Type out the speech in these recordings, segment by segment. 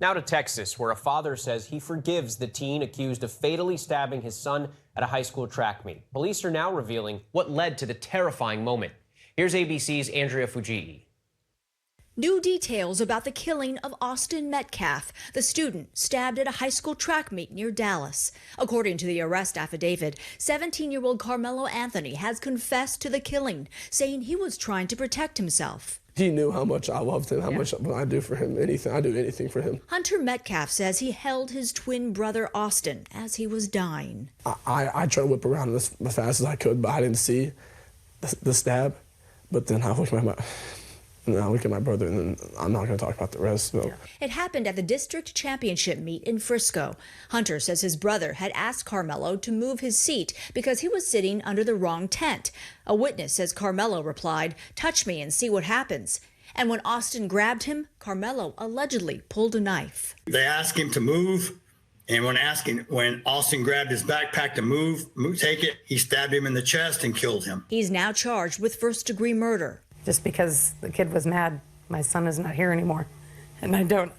Now to Texas, where a father says he forgives the teen accused of fatally stabbing his son at a high school track meet. Police are now revealing what led to the terrifying moment. Here's ABC's Andrea Fujii. New details about the killing of Austin Metcalf, the student stabbed at a high school track meet near Dallas. According to the arrest affidavit, 17-year-old Karmelo Anthony has confessed to the killing, saying he was trying to protect himself. He knew how much I loved him, how much I do for him, anything. I do anything for him. Hunter Metcalf says he held his twin brother Austin as he was dying. I tried to whip around as fast as I could, but I didn't see the stab. But then I look at my brother, and then I'm not going to talk about the rest. So. It happened at the district championship meet in Frisco. Hunter says his brother had asked Karmelo to move his seat because he was sitting under the wrong tent. A witness says Karmelo replied, "Touch me and see what happens." And when Austin grabbed him, Karmelo allegedly pulled a knife. They asked him to move, and when Austin grabbed his backpack to take it, he stabbed him in the chest and killed him. He's now charged with first-degree murder. Just because the kid was mad, my son is not here anymore, and I don't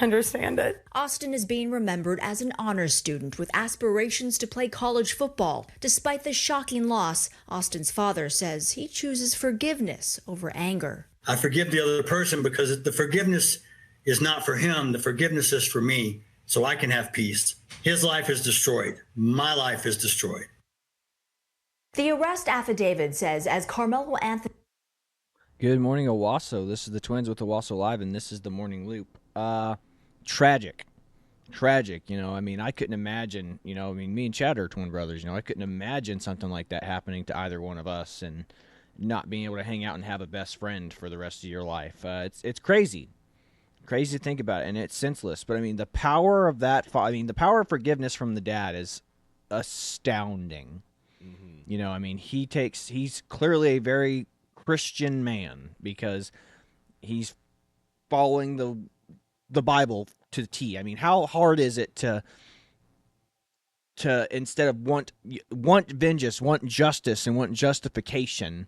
understand it. Austin is being remembered as an honors student with aspirations to play college football. Despite the shocking loss, Austin's father says he chooses forgiveness over anger. I forgive the other person because the forgiveness is not for him. The forgiveness is for me, so I can have peace. His life is destroyed. My life is destroyed. The arrest affidavit says as Karmelo Anthony... Good morning, Owasso. This is the Twins with Owasso Live, and this is the Morning Loop. Tragic. You know, I mean, I couldn't imagine, you know, I mean, me and Chad are twin brothers, you know, I couldn't imagine something like that happening to either one of us and not being able to hang out and have a best friend for the rest of your life. It's crazy. Crazy to think about it, and it's senseless. But, I mean, the power of that, the power of forgiveness from the dad is astounding. Mm-hmm. You know, I mean, he's clearly a very Christian man because he's following the Bible to the T. I mean, how hard is it to instead of want vengeance, want justice, and want justification,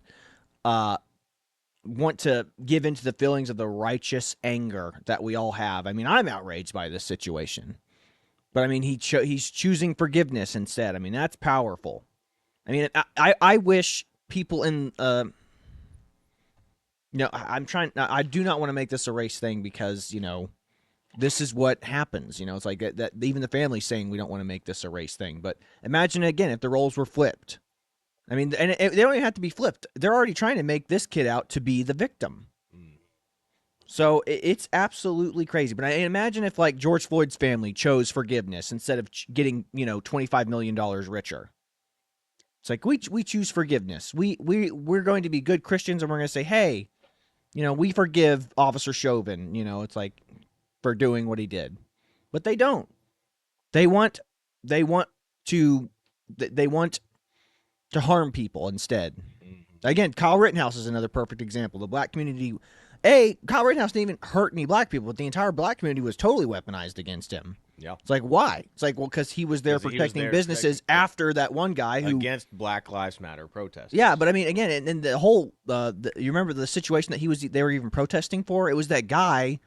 want to give into the feelings of the righteous anger that we all have? I mean, I'm outraged by this situation, but I mean, he's choosing forgiveness instead. I mean, that's powerful. I mean, I wish people in no, I do not want to make this a race thing because, you know, this is what happens. You know, it's like that even the family's saying we don't want to make this a race thing. But imagine again if the roles were flipped. I mean, and they don't even have to be flipped. They're already trying to make this kid out to be the victim. So it's absolutely crazy. But I imagine if like George Floyd's family chose forgiveness instead of getting, you know, $25 million richer. It's like we choose forgiveness. We're going to be good Christians, and we're going to say, hey, you know, we forgive Officer Chauvin, you know, it's like for doing what he did. But they don't. They want to harm people instead. Again, Kyle Rittenhouse is another perfect example. The black community, Kyle Rittenhouse didn't even hurt any black people, but the entire black community was totally weaponized against him. Yeah. It's like, why? It's like, well, because he was there protecting businesses after that one guy who... Against Black Lives Matter protests. Yeah, but I mean, again, and the whole... you remember the situation that they were even protesting for? It was that guy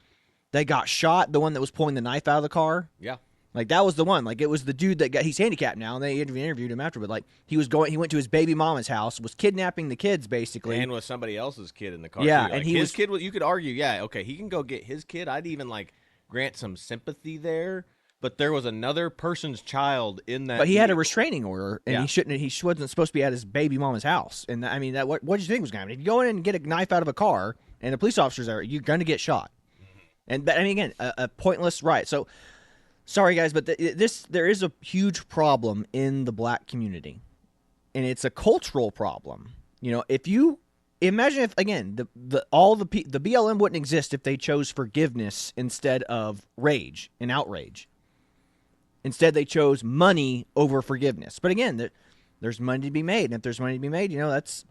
that got shot, the one that was pulling the knife out of the car. Yeah. Like, that was the one. Like, it was the dude that he's handicapped now, and they interviewed him after, but, like, he went to his baby mama's house, was kidnapping the kids, basically. And with somebody else's kid in the car. Yeah, too. Like, and his kid, you could argue, yeah, okay, he can go get his kid. I'd even, like, grant some sympathy there. But there was another person's child in that. But he had a restraining order, and Yeah. he wasn't supposed to be at his baby mama's house. And I mean, what did you think was going to happen? If you go in and get a knife out of a car, and the police officer's there, you're going to get shot. But I mean, again, a pointless riot. So, sorry guys, but there is a huge problem in the black community, and it's a cultural problem. You know, if you imagine if again the BLM wouldn't exist if they chose forgiveness instead of rage and outrage. Instead, they chose money over forgiveness. But again, there's money to be made. And if there's money to be made, you know, that's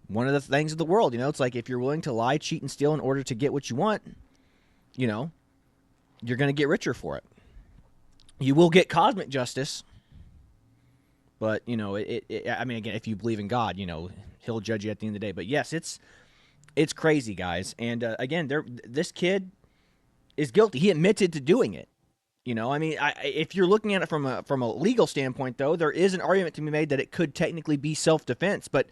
one of the things of the world. You know, it's like if you're willing to lie, cheat, and steal in order to get what you want, you know, you're going to get richer for it. You will get cosmic justice. But, you know, I mean, again, if you believe in God, you know, he'll judge you at the end of the day. But, yes, it's crazy, guys. And, again, this kid is guilty. He admitted to doing it. You know, I mean, if you're looking at it from a legal standpoint, though, there is an argument to be made that it could technically be self-defense, but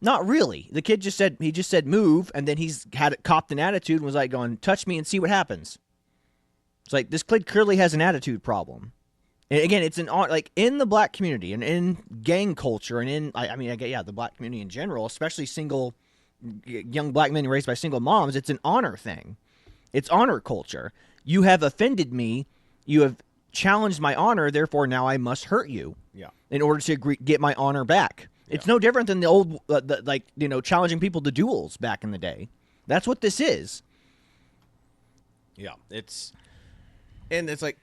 not really. The kid just said move, and then he's copped an attitude and was like going, touch me and see what happens. It's like, this kid clearly has an attitude problem. And again, it's like in the black community and in gang culture and in, the black community in general, especially single young black men raised by single moms, it's an honor thing. It's honor culture. You have offended me. You have challenged my honor. Therefore, now I must hurt you. Yeah. In order to get my honor back. Yeah. It's no different than the old, challenging people to duels back in the day. That's what this is. Yeah. It's like,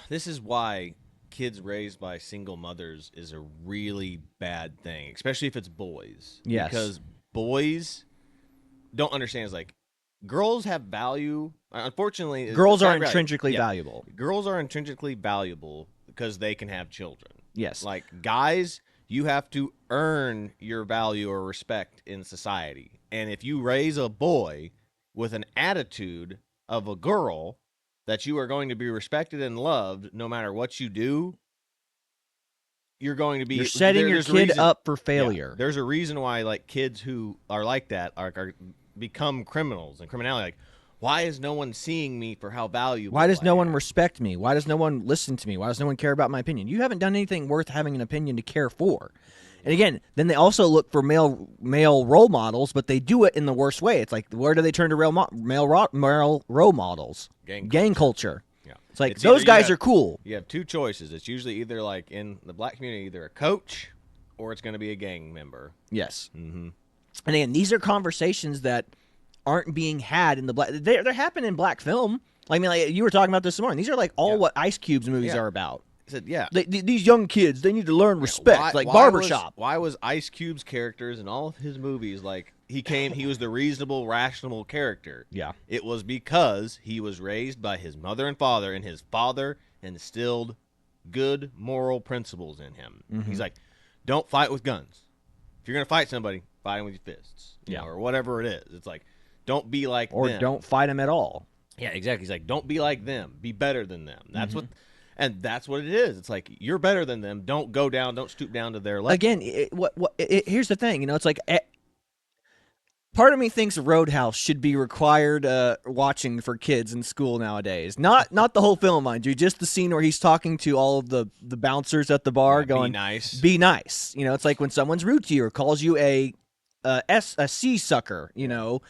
this is why kids raised by single mothers is a really bad thing, especially if it's boys. Yes. Because boys don't understand. It's like, girls have value. Unfortunately, girls are intrinsically valuable. Girls are intrinsically valuable because they can have children. Yes. Like, guys, you have to earn your value or respect in society. And if you raise a boy with an attitude of a girl that you are going to be respected and loved no matter what you do, you're going to be... You're setting your kid up for failure. Yeah, there's a reason why, like, kids who are like that are become criminals and criminality. Like, why is no one seeing me for how valuable? Why does no one respect me? Why does no one listen to me? Why does no one care about my opinion? You haven't done anything worth having an opinion to care for. And again, then they also look for male role models, but they do it in the worst way. It's like, where do they turn to male role models? Gang culture. Yeah. It's like, those guys are cool. You have two choices. It's usually either, like, in the black community, either a coach or it's going to be a gang member. Yes. Mm-hmm. And again, these are conversations that aren't being had in the black. They're happening in black film. I mean, like you were talking about this morning. These are like all what Ice Cube's movies are about. I said, yeah. These young kids, they need to learn respect, like Barbershop. Why was Ice Cube's characters in all of his movies like he was the reasonable, rational character? Yeah. It was because he was raised by his mother and father, and his father instilled good moral principles in him. Mm-hmm. He's like, don't fight with guns. If you're going to fight somebody, fight him with your fists. You know, or whatever it is. It's like, don't be like them. Or don't fight them at all. Yeah, exactly. He's like, don't be like them. Be better than them. That's that's what it is. It's like, you're better than them. Don't go down. Don't stoop down to their level. Again, here's the thing. You know, it's like, part of me thinks Roadhouse should be required watching for kids in school nowadays. Not the whole film, mind you. Just the scene where he's talking to all of the bouncers at the bar, going, "Be nice, be nice." You know, it's like when someone's rude to you or calls you a sea sucker. You know,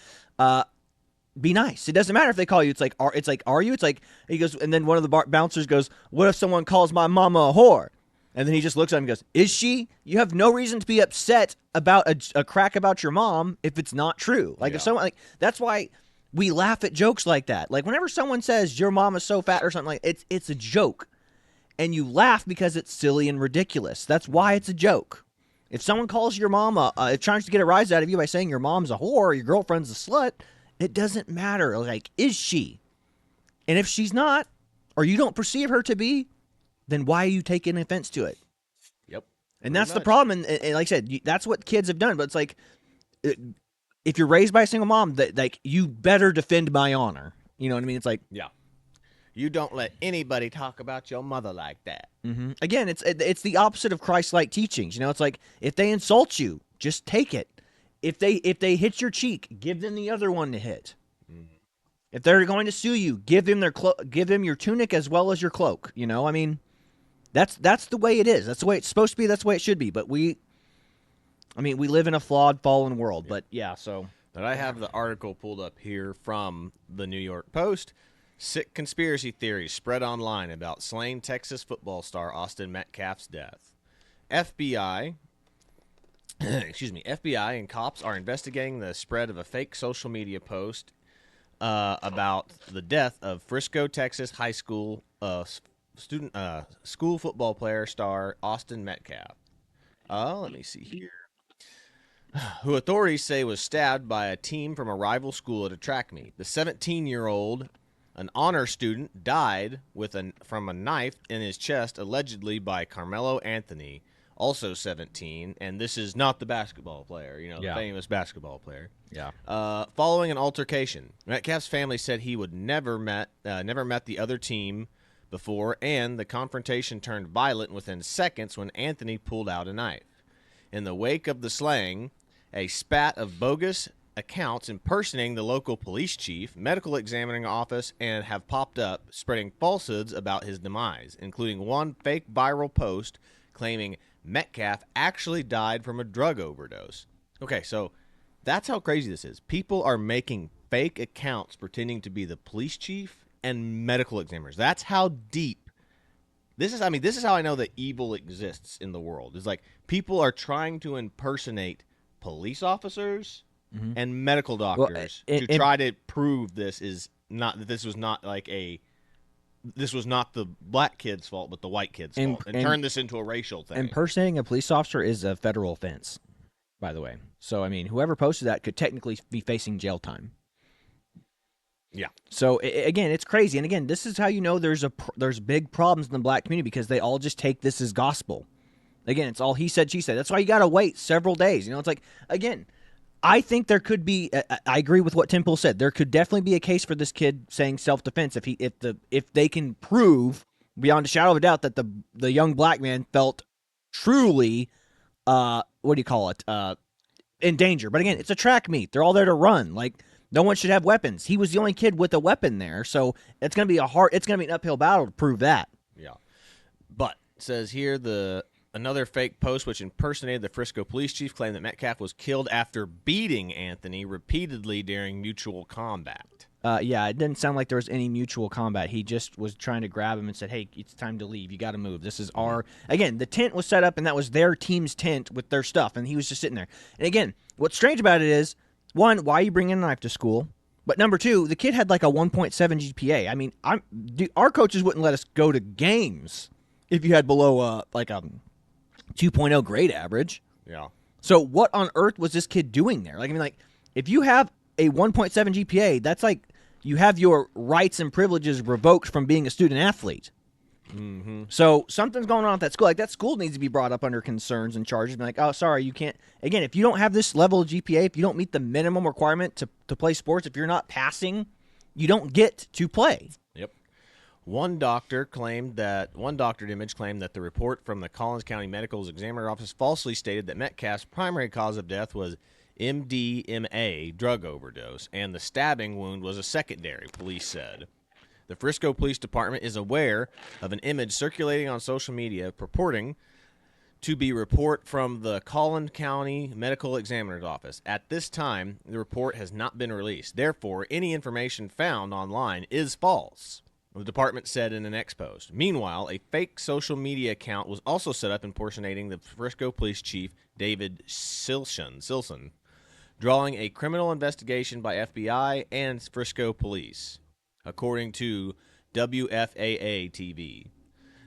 be nice. It doesn't matter if they call you. It's like, are you? It's like, he goes, and then one of the bouncers goes, "What if someone calls my mama a whore?" And then he just looks at him and goes, "Is she? You have no reason to be upset about a crack about your mom if it's not true." Like, if someone, like, that's why we laugh at jokes like that. Like, whenever someone says your mom is so fat or something, like, it's a joke, and you laugh because it's silly and ridiculous. That's why it's a joke. If someone calls your mom trying to get a rise out of you by saying your mom's a whore or your girlfriend's a slut, it doesn't matter. Like, is she? And if she's not, or you don't perceive her to be, then why are you taking offense to it? Yep. And that's the problem. And like I said, that's what kids have done. But it's like, if you're raised by a single mom, like, you better defend my honor. You know what I mean? It's like, yeah, you don't let anybody talk about your mother like that. Mm-hmm. Again, it's the opposite of Christ-like teachings. You know, it's like, if they insult you, just take it. If they hit your cheek, give them the other one to hit. Mm-hmm. If they're going to sue you, give them your tunic as well as your cloak. You know, I mean, that's the way it is. That's the way it's supposed to be. That's the way it should be. But we live in a flawed, fallen world. Yeah. But yeah, so. But I have the article pulled up here from the New York Post. Sick conspiracy theories spread online about slain Texas football star Austin Metcalf's death. FBI and cops are investigating the spread of a fake social media post about the death of Frisco, Texas high school school football player star Austin Metcalf. Let me see here. Who authorities say was stabbed by a team from a rival school at a track meet. The 17-year-old, an honor student, died from a knife in his chest, allegedly by Karmelo Anthony, also 17, and this is not the basketball player, the Yeah. famous basketball player. Yeah. Following an altercation, Metcalf's family said he would never met the other team before, and the confrontation turned violent within seconds when Anthony pulled out a knife. In the wake of the slaying, a spat of bogus accounts impersonating the local police chief, medical examining office, and have popped up, spreading falsehoods about his demise, including one fake viral post claiming Metcalf actually died from a drug overdose. Okay, so that's how crazy this is. People are making fake accounts pretending to be the police chief and medical examiners. That's how deep this is. I mean, this is how I know that evil exists in the world. It's like people are trying to impersonate police officers and medical doctors to try to prove this was not the black kid's fault, but the white kid's fault, and turn this into a racial thing. Impersonating a police officer is a federal offense, by the way. So, I mean, whoever posted that could technically be facing jail time. Yeah. So, again, it's crazy. And again, this is how you know there's big problems in the black community, because they all just take this as gospel. Again, it's all he said, she said. That's why you got to wait several days. It's like, again, I think there could be. I agree with what Temple said. There could definitely be a case for this kid saying self-defense if they can prove beyond a shadow of a doubt that the young black man felt truly, in danger. But again, it's a track meet. They're all there to run. Like, no one should have weapons. He was the only kid with a weapon there, so it's gonna be an uphill battle to prove that. Yeah, but it says here another fake post which impersonated the Frisco police chief claimed that Metcalf was killed after beating Anthony repeatedly during mutual combat. Yeah, it didn't sound like there was any mutual combat. He just was trying to grab him and said, hey, it's time to leave. You got to move. This is again, the tent was set up, and that was their team's tent with their stuff, and he was just sitting there. And again, what's strange about it is, one, why are you bringing a knife to school? But number two, the kid had like a 1.7 GPA. I mean, our coaches wouldn't let us go to games if you had below like a 2.0 grade average. Yeah. So what on earth was this kid doing there? Like, I mean, like, if you have a 1.7 GPA, that's like you have your rights and privileges revoked from being a student athlete. Mm-hmm. So something's going on at that school. Like, that school needs to be brought up under concerns and charges. Be like, oh, sorry, you can't. Again, if you don't have this level of GPA, if you don't meet the minimum requirement to play sports, if you're not passing, you don't get to play. Yep. One doctored image claimed that the report from the Collins County Medical Examiner Office falsely stated that Metcalf's primary cause of death was MDMA drug overdose, and the stabbing wound was a secondary, police said. The Frisco Police Department is aware of an image circulating on social media purporting to be a report from the Collins County Medical Examiner's Office. At this time, the report has not been released. Therefore, any information found online is false, the department said in an ex-post. Meanwhile, a fake social media account was also set up impersonating the Frisco Police Chief, David Silson, drawing a criminal investigation by FBI and Frisco Police, according to WFAA TV.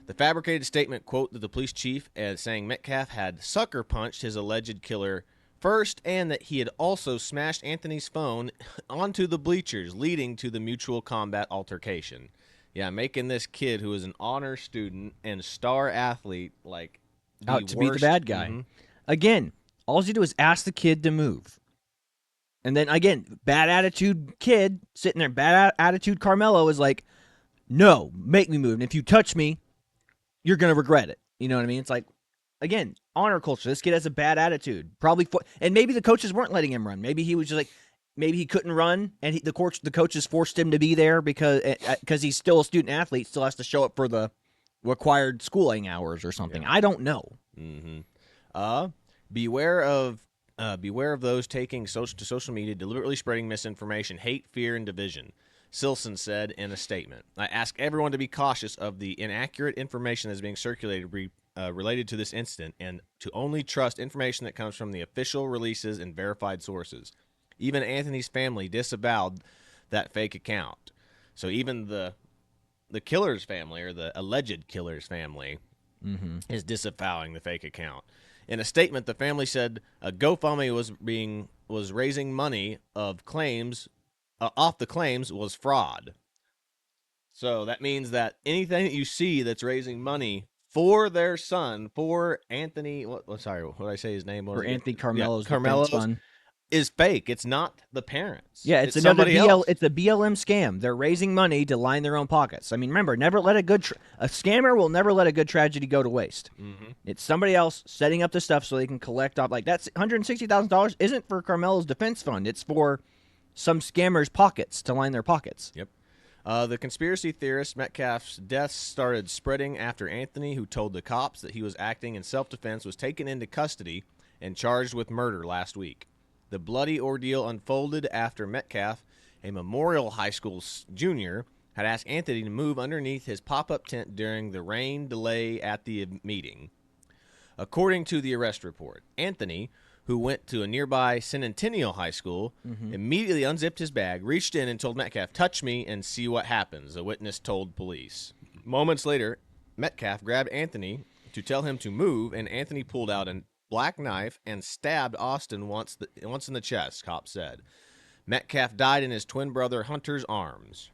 The fabricated statement quoted the police chief as saying Metcalf had sucker punched his alleged killer first, and that he had also smashed Anthony's phone onto the bleachers, leading to the mutual combat altercation. Yeah, making this kid, who is an honor student and star athlete, like out to be the bad guy. Mm-hmm. Again, all you do is ask the kid to move. And then, again, bad attitude kid sitting there, bad attitude Karmelo is like, no, make me move. And if you touch me, you're going to regret it. You know what I mean? It's like, again, honor culture. This kid has a bad attitude. And maybe the coaches weren't letting him run. Maybe he was just like, maybe he couldn't run, and the coaches forced him to be there because he's still a student athlete, still has to show up for the required schooling hours or something. Yeah. I don't know. Mm-hmm. Beware of those taking to social media, deliberately spreading misinformation, hate, fear, and division, Silson said in a statement. I ask everyone to be cautious of the inaccurate information that is being circulated related to this incident, and to only trust information that comes from the official releases and verified sources. Even Anthony's family disavowed that fake account. So even the killer's family, or the alleged killer's family, is disavowing the fake account. In a statement, the family said a GoFundMe was raising money off the claims was fraud. So that means that anything that you see that's raising money for their son, for Anthony. Sorry, what did I say his name was? For again? Anthony Carmelo's Yeah, defense Carmelo's fund. is fake. It's not the parents. Yeah, it's another somebody else. It's a BLM scam. They're raising money to line their own pockets. I mean, remember, never let a scammer will never let a good tragedy go to waste. Mm-hmm. It's somebody else setting up the stuff so they can collect off. Like, that's $160,000 isn't for Carmelo's defense fund. It's for some scammers' pockets to line their pockets. Yep. The conspiracy theorist Metcalf's death started spreading after Anthony, who told the cops that he was acting in self-defense, was taken into custody and charged with murder last week. The bloody ordeal unfolded after Metcalf, a Memorial High School junior, had asked Anthony to move underneath his pop-up tent during the rain delay at the meeting. According to the arrest report, Anthony, who went to a nearby Centennial High School, immediately unzipped his bag, reached in, and told Metcalf, "Touch me and see what happens," a witness told police. Moments later, Metcalf grabbed Anthony to tell him to move, and Anthony pulled out a black knife and stabbed Austin once in the chest, cops said. Metcalf died in his twin brother Hunter's arms.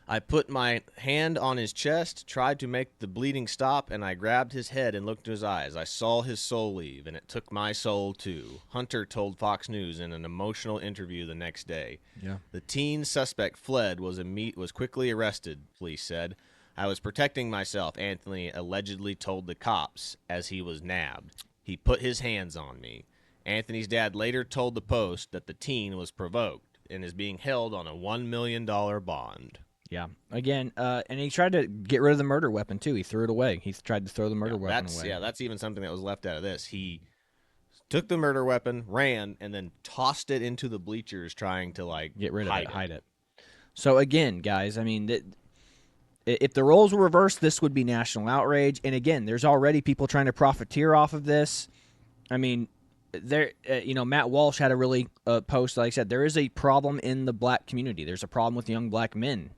I put my hand on his chest, tried to make the bleeding stop, and I grabbed his head and looked into his eyes. I saw his soul leave, and it took my soul too, Hunter told Fox News in an emotional interview the next day. Yeah. The teen suspect fled, was quickly arrested, police said. I was protecting myself, Anthony allegedly told the cops as he was nabbed. He put his hands on me. Anthony's dad later told the Post that the teen was provoked and is being held on a $1 million bond. Yeah. Again, and he tried to get rid of the murder weapon, too. He threw it away. He tried to throw the murder weapon away. Yeah, that's even something that was left out of this. He took the murder weapon, ran, and then tossed it into the bleachers trying to, get rid of hide it, hide it. So, again, guys, I mean, if the roles were reversed, this would be national outrage. And, again, there's already people trying to profiteer off of this. I mean, Matt Walsh had a really post. Like I said, there is a problem in the black community. There's a problem with young black men,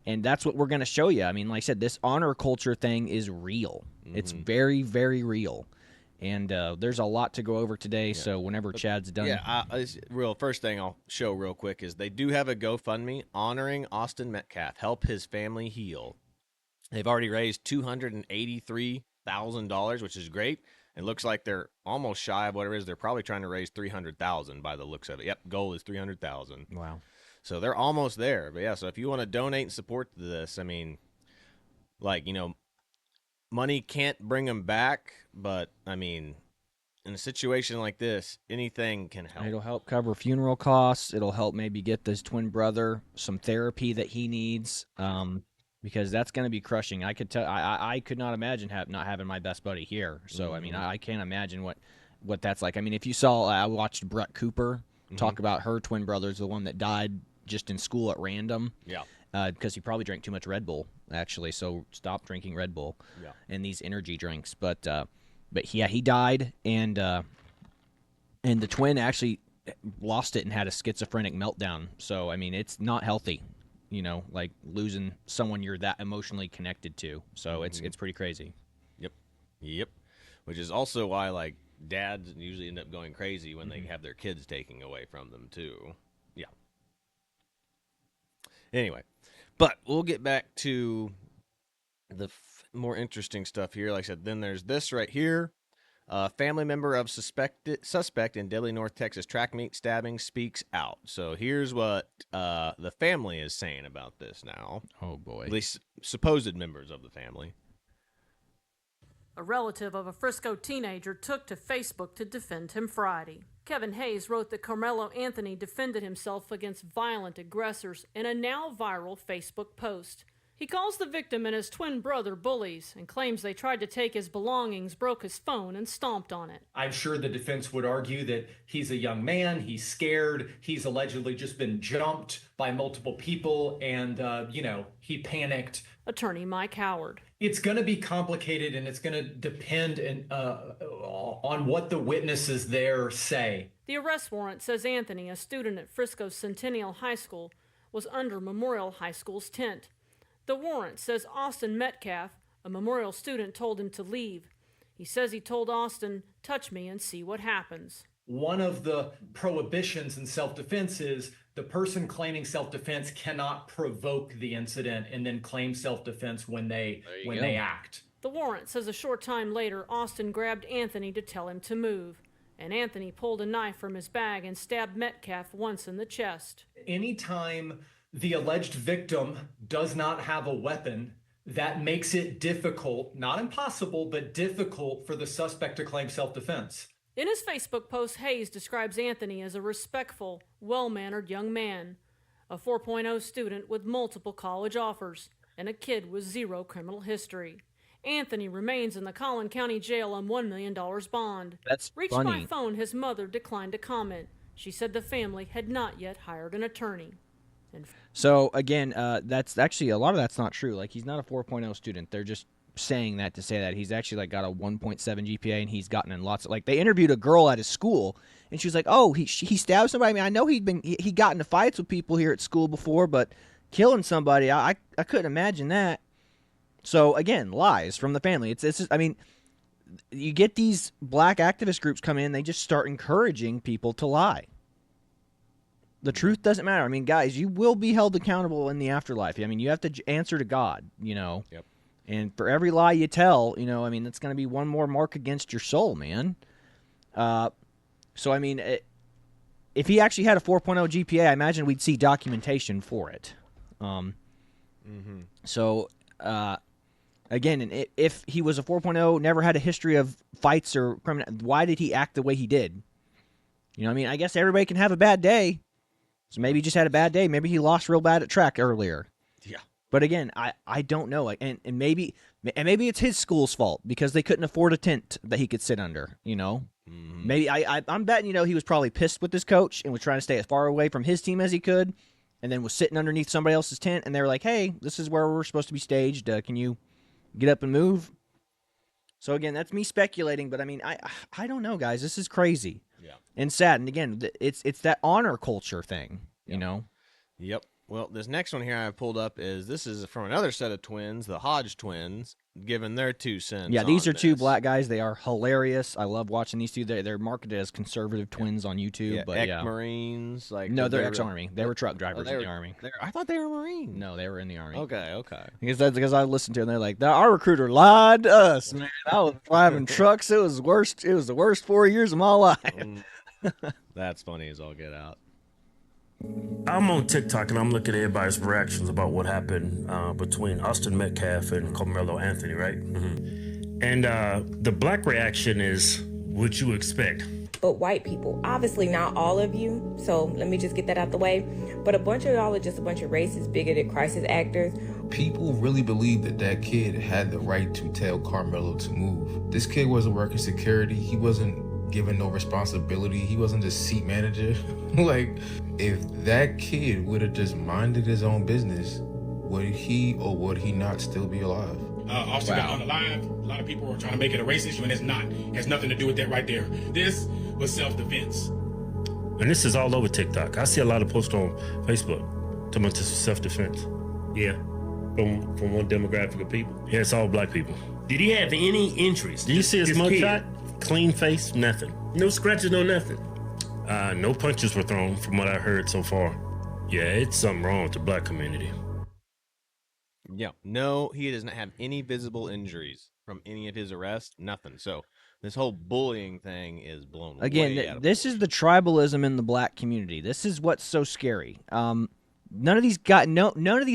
and that's what we're going to show you. I mean, like I said, this honor culture thing is real. Mm-hmm. It's very, very real. And there's a lot to go over today, so whenever Chad's done. Yeah, first thing I'll show real quick is they do have a GoFundMe honoring Austin Metcalf, help his family heal. They've already raised $283,000, which is great. It looks like they're almost shy of whatever it is. They're probably trying to raise $300,000 by the looks of it. Yep, goal is $300,000. Wow. So they're almost there. But yeah, so if you want to donate and support this, I mean, money can't bring them back, but I mean, in a situation like this, anything can help. It'll help cover funeral costs. It'll help maybe get this twin brother some therapy that he needs. Because that's going to be crushing. I could tell. I could not imagine not having my best buddy here. So I mean, I can't imagine what that's like. I mean, if you saw, I watched Brett Cooper talk about her twin brother's the one that died just in school at random. Yeah. Because he probably drank too much Red Bull, actually. So stop drinking Red Bull and these energy drinks. But he died, and the twin actually lost it and had a schizophrenic meltdown. So I mean, it's not healthy. Like losing someone you're that emotionally connected to. So it's pretty crazy. Yep. Which is also why dads usually end up going crazy when they have their kids taken away from them too. Yeah. Anyway, but we'll get back to the more interesting stuff here. Like I said, then there's this right here. Family member of suspect in deadly North Texas track meet stabbing speaks out. So here's what the family is saying about this now. Oh, boy. At least supposed members of the family. A relative of a Frisco teenager took to Facebook to defend him Friday. Kevin Hayes wrote that Karmelo Anthony defended himself against violent aggressors in a now viral Facebook post. He calls the victim and his twin brother bullies and claims they tried to take his belongings, broke his phone, and stomped on it. I'm sure the defense would argue that he's a young man, he's scared, he's allegedly just been jumped by multiple people, and, he panicked. Attorney Mike Howard. It's going to be complicated, and it's going to depend on what the witnesses there say. The arrest warrant says Anthony, a student at Frisco Centennial High School, was under Memorial High School's tent. The warrant says Austin Metcalf, a Memorial student, told him to leave. He says he told Austin, "Touch me and see what happens." One of the prohibitions in self-defense is The person claiming self-defense cannot provoke the incident and then claim self-defense when they act. The warrant says a short time later, Austin grabbed Anthony to tell him to move. And Anthony pulled a knife from his bag and stabbed Metcalf once in the chest. Anytime the alleged victim does not have a weapon, that makes it difficult, not impossible, but difficult for the suspect to claim self-defense. In his Facebook post, Hayes describes Anthony as a respectful, well-mannered young man, a 4.0 student with multiple college offers, and a kid with zero criminal history. Anthony remains in the Collin County Jail on $1 million bond. That's Reached funny. by phone, his mother declined to comment. She said the family had not yet hired an attorney. So again, that's actually a lot of that's not true. Like, he's not a 4.0 student. They're just saying that to say that he's actually like got a 1.7 GPA, and he's gotten in lots of, like, they interviewed a girl at his school, and she was like, "Oh, he stabbed somebody. I mean, I know he got into fights with people here at school before, but killing somebody, I couldn't imagine that." So again, lies from the family. It's just, I mean, you get these black activist groups come in, they just start encouraging people to lie. The truth doesn't matter. I mean, guys, you will be held accountable in the afterlife. I mean, you have to answer to God, you know. Yep. And for every lie you tell, you know, I mean, it's going to be one more mark against your soul, man. So, I mean, if he actually had a 4.0 GPA, I imagine we'd see documentation for it. So, again, and if he was a 4.0, never had a history of fights or criminal, why did he act the way he did? You know, I mean, I guess everybody can have a bad day. So maybe he just had a bad day. Maybe he lost real bad at track earlier. Yeah. But again, I don't know. Like, and maybe it's his school's fault because they couldn't afford a tent that he could sit under, you know? Mm-hmm. Maybe I'm betting, you know, he was probably pissed with his coach and was trying to stay as far away from his team as he could, and then was sitting underneath somebody else's tent, and they were like, "Hey, this is where we're supposed to be staged. Can you get up and move?" So again, that's me speculating, but I mean, I don't know, guys. This is crazy. Yeah. And sad. And again, it's that honor culture thing, you know? Yep. Well, this next one here I have pulled up this is from another set of twins, the Hodge twins, giving their 2 cents. Yeah, these on are two this. black guys. They are hilarious. I love watching these two. They're marketed as conservative twins on YouTube. Yeah, but Marines. Like, no, they're ex-Army. They were truck drivers they in were- the Army. I thought they were Marines. No, they were in the Army. Okay. Because I listened to them, they're like, our recruiter lied to us, man. I was driving trucks. It was worst. It was the worst 4 years of my life. That's funny as all get out. I'm on TikTok and I'm looking at everybody's reactions about what happened between Austin Metcalf and Karmelo Anthony, right? Mm-hmm. And the black reaction is what you expect. But white people, obviously not all of you, so let me just get that out the way. But a bunch of y'all are just a bunch of racist, bigoted crisis actors. People really believe that kid had the right to tell Karmelo to move. This kid wasn't working security. He wasn't given no responsibility. He wasn't the seat manager. Like, if that kid would have just minded his own business, would he or would he not still be alive? Austin got unalive. A lot of people were trying to make it a race issue, and it's not. It has nothing to do with that right there. This was self-defense. And this is all over TikTok. I see a lot of posts on Facebook talking about this is self-defense. Yeah, from one demographic of people. Yeah, it's all black people. Did he have any injuries? Do you see his mugshot? Clean face, nothing. No scratches, no nothing. No punches were thrown from what I heard so far. Yeah, it's something wrong with the black community. Yeah. No, he does not have any visible injuries from any of his arrests. Nothing. So this whole bullying thing is blown way out Again, of this is the tribalism in the black community. This is what's so scary. None of these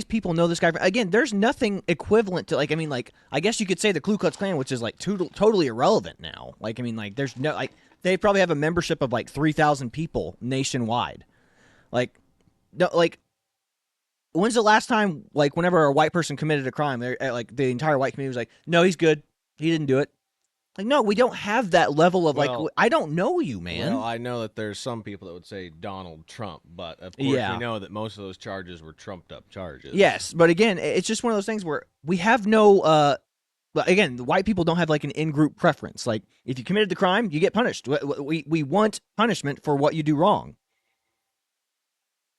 people know this guy. Again, there's nothing equivalent to, like, I mean, like, I guess you could say the Ku Klux Klan, which is like totally irrelevant now. Like, I mean, like, there's no, like, they probably have a membership of like 3,000 people nationwide. Like, no, like, when's the last time, like, whenever a white person committed a crime, like, the entire white community was like, "No, he's good. He didn't do it." Like, no, we don't have that level of, like, I don't know you, man. Well, I know that there's some people that would say Donald Trump, but of course we know that most of those charges were trumped up charges. Yes, but again, it's just one of those things where we have no, again, the white people don't have like an in-group preference. Like, if you committed the crime, you get punished. We want punishment for what you do wrong.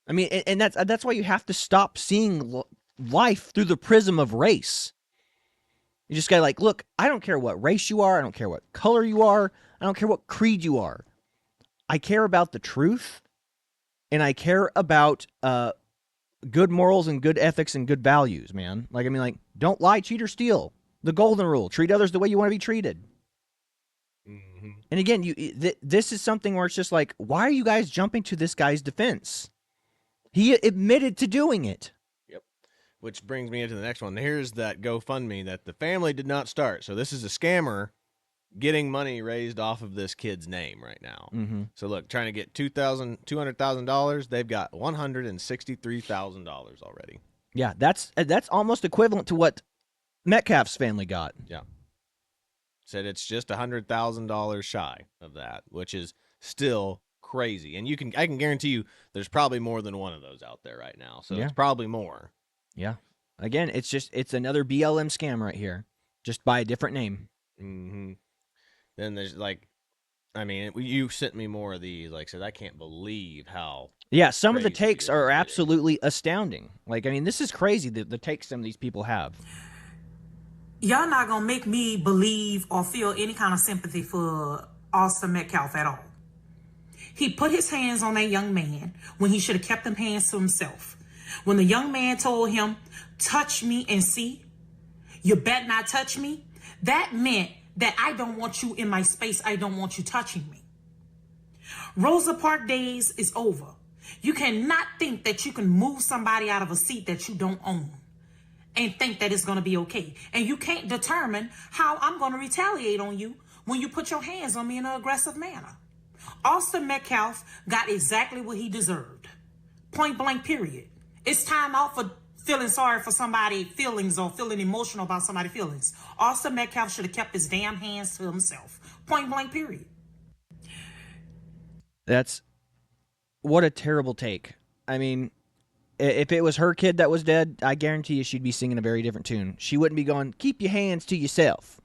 I mean, and that's why you have to stop seeing life through the prism of race. You just gotta, like, look, I don't care what race you are. I don't care what color you are. I don't care what creed you are. I care about the truth. and I care about good morals and good ethics and good values, man. Like, I mean, like, don't lie, cheat, or steal. The golden rule: treat others the way you want to be treated. And again, this is something where it's just like, why are you guys jumping to this guy's defense? He admitted to doing it. Yep. Which brings me into the next one. Here's that GoFundMe that the family did not start. So this is a scammer getting money raised off of this kid's name right now. So look, trying to get $200,000. They've got $163,000 already. Yeah, that's almost equivalent to what Metcalf's family got. Yeah. Said it's just $100,000 shy of that, which is still crazy. And I can guarantee you there's probably more than one of those out there right now. So it's probably more. Yeah. Again, it's another BLM scam right here, just by a different name. Then there's like, I mean, you sent me more of these. Like I said, I can't believe how. Yeah, some of the takes are absolutely astounding. Like, I mean, this is crazy, the takes some of these people have. Y'all not gonna make me believe or feel any kind of sympathy for Austin Metcalf at all. He put his hands on that young man when he should have kept them hands to himself. When the young man told him, touch me and see, you bet not touch me, that meant that I don't want you in my space. I don't want you touching me. Rosa Parks days is over. You cannot think that you can move somebody out of a seat that you don't own and think that it's going to be okay. And you can't determine how I'm going to retaliate on you when you put your hands on me in an aggressive manner. Austin Metcalf got exactly what he deserved. Point blank, period. It's time out for feeling sorry for somebody's feelings or feeling emotional about somebody's feelings. Austin Metcalf should have kept his damn hands to himself. Point blank, period. What a terrible take. I mean, if it was her kid that was dead, I guarantee you she'd be singing a very different tune. She wouldn't be going, keep your hands to yourself.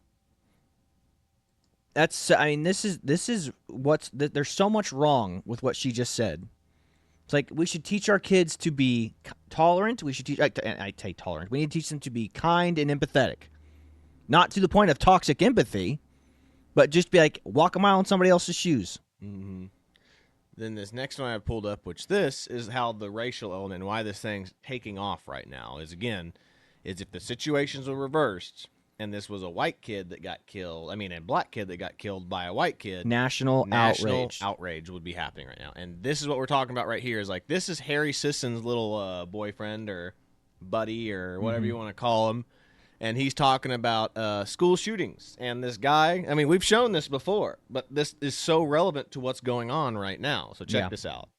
This is there's so much wrong with what she just said. It's like, we should teach our kids to be tolerant. We should teach, I say tolerant. We need to teach them to be kind and empathetic. Not to the point of toxic empathy, but just be like, walk a mile in somebody else's shoes. Then this next one I pulled up, which this is how the racial element and why this thing's taking off right now is if the situations were reversed and this was a white kid that got killed, a black kid that got killed by a white kid, national outrage would be happening right now. And this is what we're talking about right here is like, this is Harry Sisson's little boyfriend or buddy or whatever you want to call him. And he's talking about school shootings. And this guy, we've shown this before, but this is so relevant to what's going on right now. So check this out.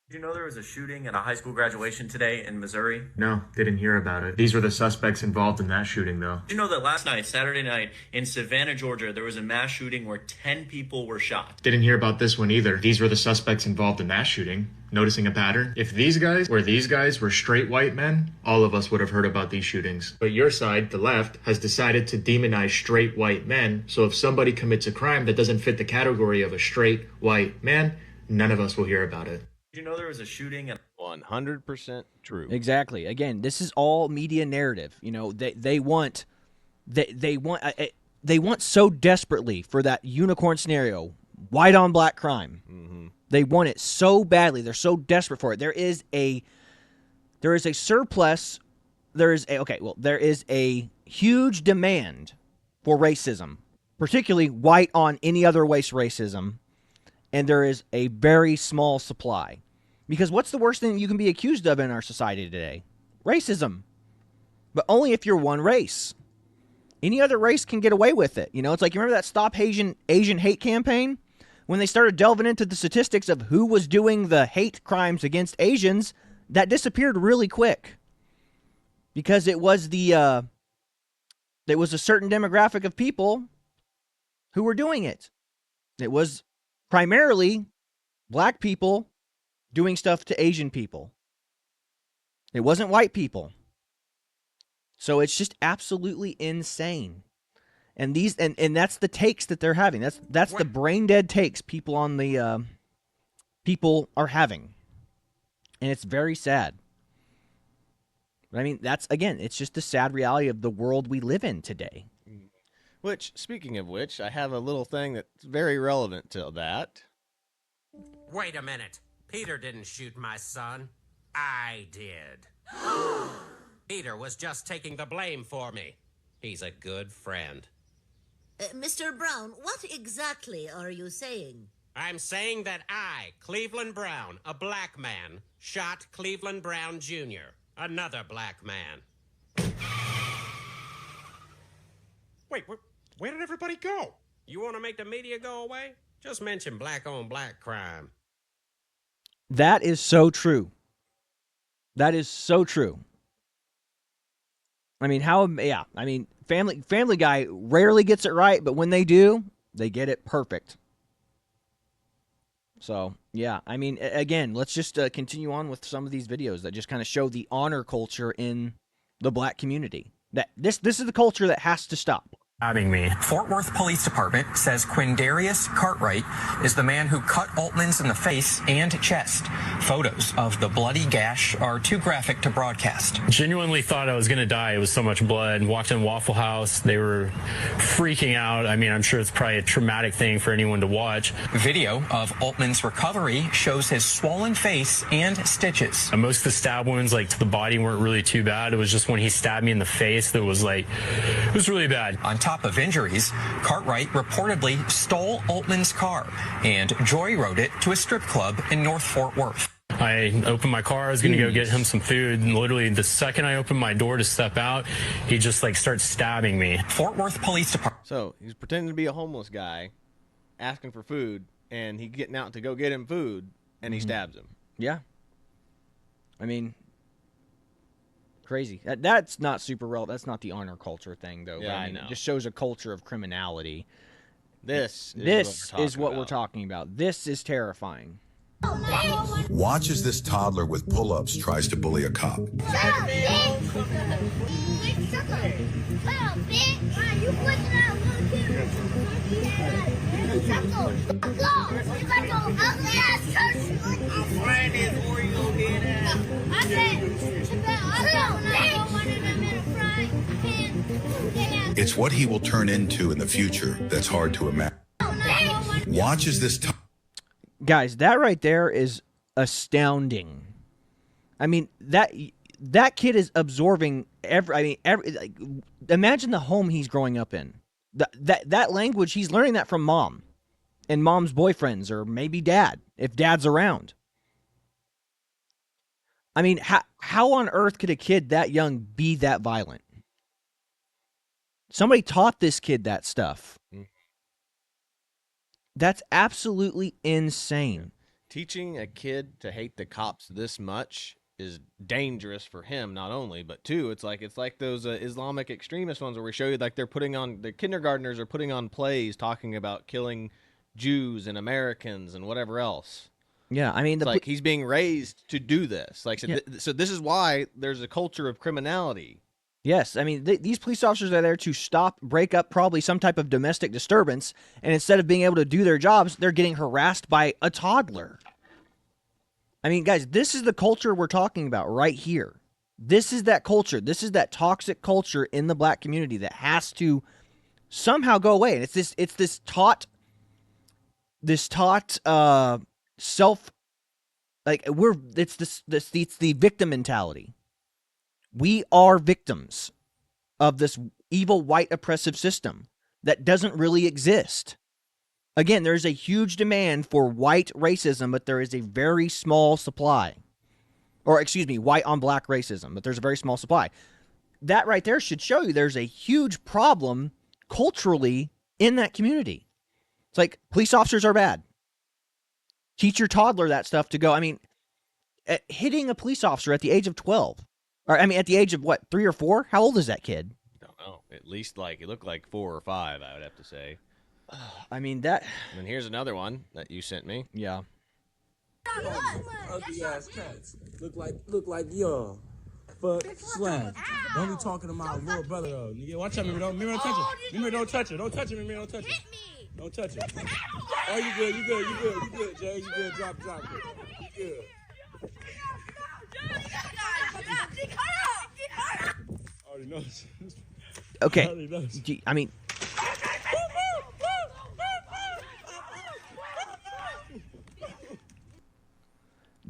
Did you know there was a shooting at a high school graduation today in Missouri? No, didn't hear about it. These were the suspects involved in that shooting, though. Did you know that last night, Saturday night, in Savannah, Georgia, there was a mass shooting where 10 people were shot? Didn't hear about this one either. These were the suspects involved in that shooting. Noticing a pattern? If these guys were straight white men, all of us would have heard about these shootings. But your side, the left, has decided to demonize straight white men. So if somebody commits a crime that doesn't fit the category of a straight white man, none of us will hear about it. Did you know there was a shooting at 100% true. Exactly. Again, this is all media narrative. You know, they want so desperately for that unicorn scenario, white on black crime. They want it so badly. They're so desperate for it. There is a surplus. There is a huge demand for racism, particularly white on any other race racism. And there is a very small supply. Because what's the worst thing you can be accused of in our society today? Racism. But only if you're one race. Any other race can get away with it. You know, it's like, you remember that Stop Asian Hate campaign? When they started delving into the statistics of who was doing the hate crimes against Asians, that disappeared really quick. Because it was a certain demographic of people who were doing it. It was primarily black people doing stuff to Asian people. It wasn't white people. So it's just absolutely insane. And that's the takes that they're having. That's the brain dead takes people on the people are having. And it's very sad. It's just the sad reality of the world we live in today. Which, speaking of which, I have a little thing that's very relevant to that. Wait a minute. Peter didn't shoot my son. I did. Peter was just taking the blame for me. He's a good friend. Mr. Brown, what exactly are you saying? I'm saying that I, Cleveland Brown, a black man, shot Cleveland Brown Jr., another black man. Wait, where did everybody go? You want to make the media go away? Just mention black-on-black crime. That is so true. That is so true. I mean, Family Guy rarely gets it right, but when they do, they get it perfect. So, yeah, I mean, again, let's just continue on with some of these videos that just kind of show the honor culture in the black community. That this is the culture that has to stop. Fort Worth Police Department says Quindarius Cartwright is the man who cut Altman's in the face and chest. Photos of the bloody gash are too graphic to broadcast. Genuinely thought I was going to die. It was so much blood. Walked in Waffle House. They were freaking out. I mean, I'm sure it's probably a traumatic thing for anyone to watch. Video of Altman's recovery shows his swollen face and stitches. Most of the stab wounds, like to the body, weren't really too bad. It was just when he stabbed me in the face that was like, it was really bad. On top of injuries, Cartwright reportedly stole Altman's car and joyrode it to a strip club in North Fort Worth. I opened my car. I was going to go get him some food. And literally the second I opened my door to step out, he just like starts stabbing me. Fort Worth Police Department. So he's pretending to be a homeless guy, asking for food, and he's getting out to go get him food, and he stabs him. Yeah. I mean, crazy. That's not super relevant. That's not the honor culture thing, though. Yeah, I mean, I know. it just shows a culture of criminality. This is what we're talking about. This is terrifying. Watch as this toddler with pull-ups tries to bully a cop. It's what he will turn into in the future that's hard to imagine. Watch as this Guys, that right there is astounding. I mean, that kid is absorbing imagine the home he's growing up in. That language, he's learning that from mom and mom's boyfriends, or maybe dad, if dad's around. I mean, how on earth could a kid that young be that violent? Somebody taught this kid that stuff. That's absolutely insane. Teaching a kid to hate the cops this much is dangerous for him, not only, but two, it's like those Islamic extremist ones where we show you like the kindergartners are putting on plays talking about killing Jews and Americans and whatever else. Yeah, I mean, like he's being raised to do this. Like, so, Yeah. So this is why there's a culture of criminality. Yes, I mean, these police officers are there to break up probably some type of domestic disturbance, and instead of being able to do their jobs, they're getting harassed by a toddler. I mean, guys, this is the culture we're talking about right here. This is that culture. This is that toxic culture in the black community that has to somehow go away. And it's this taught self, like it's the victim mentality. We are victims of this evil white oppressive system that doesn't really exist. Again, there's a huge demand for white racism, but there is a very small supply. Or, excuse me, white on black racism, but there's a very small supply. That right there should show you there's a huge problem culturally in that community. It's like police officers are bad. Teach your toddler that stuff to go. I mean, hitting a police officer at the age of 12. Or, I mean, at the age of, 3 or 4? How old is that kid? Don't know. At least, it looked like 4 or 5, I would have to say. I mean, that... And here's another one that you sent me. Yeah. Ugly ass cats. Look like y'all. Fuck, slam. Don't be talking to my little brother, though. Nigga, watch out, Mimi. Don't touch it. Mimi, don't touch it. Don't touch it, Mimi. Don't touch it. Don't touch it. Oh, you good, Jay. You good. Drop it. You good. Already knows. Okay. I mean...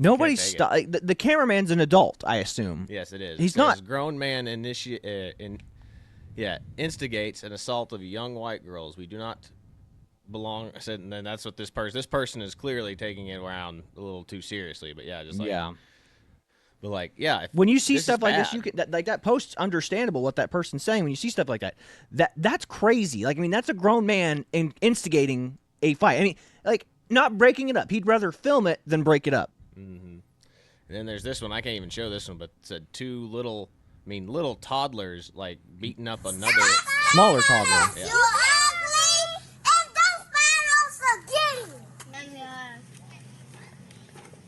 Nobody Can't take stop. The cameraman's an adult, I assume. Yes, it is. He's It not. says grown man instigates an assault of young white girls. We do not belong. I said, and then that's what this person is clearly taking it around a little too seriously. But yeah, just like But like, yeah, When you see this is stuff like this, bad. you can that post's understandable what that person's saying. When you see stuff like that's crazy. Like, I mean, that's a grown man instigating a fight. I mean, like, not breaking it up. He'd rather film it than break it up. And then there's this one. I can't even show this one, but it said two little toddlers like beating up another smaller toddler. Yeah.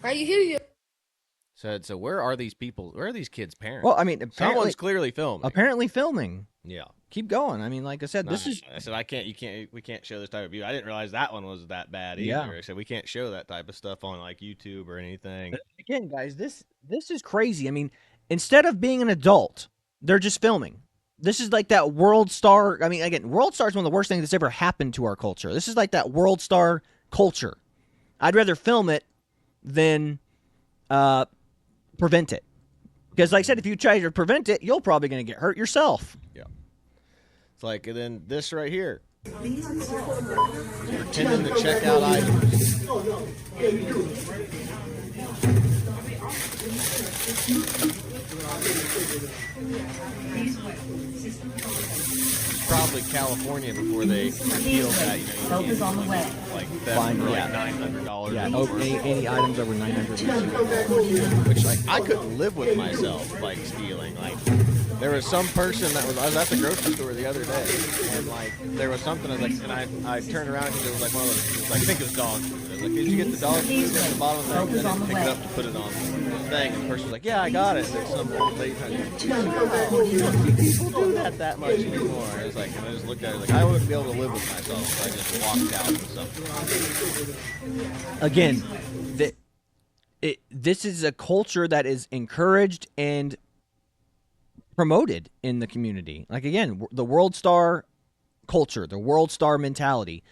Are you here? So where are these people? Where are these kids' parents? Well, I mean, someone's clearly filming. Apparently filming. Yeah. Keep going. I mean, like I said, this is. I said we can't show this type of view. I didn't realize that one was that bad either. Yeah. I said we can't show that type of stuff on like YouTube or anything. Again, guys, this is crazy. I mean, instead of being an adult, they're just filming. This is like that world star. I mean, again, world star is one of the worst things that's ever happened to our culture. This is like that world star culture. I'd rather film it than prevent it. Because, like I said, if you try to prevent it, you're probably going to get hurt yourself. Yeah. It's like, and then this right here. Pretending to check out items. Probably California before they repealed that. Help is on the way. Like theft for like $900. Yeah, any items over $900. Which, like, I couldn't live with myself, like, stealing. Like, there was some person I was at the grocery store the other day, and, like, there was something, I was like, and I turned around, and it was like one of those, it was like, I think it was dog food. I was like, did you get the dog food at the bottom of the thing? And then I picked it up to put it on the thing, and the person was like, yeah, I got it. There's some old lady trying to people do that much anymore. I was like, and I just looked at it, like, I wouldn't be able to live with myself if I just walked out with something. Again, this is a culture that is encouraged and promoted in the community. Like, again, the world star culture, the world star mentality.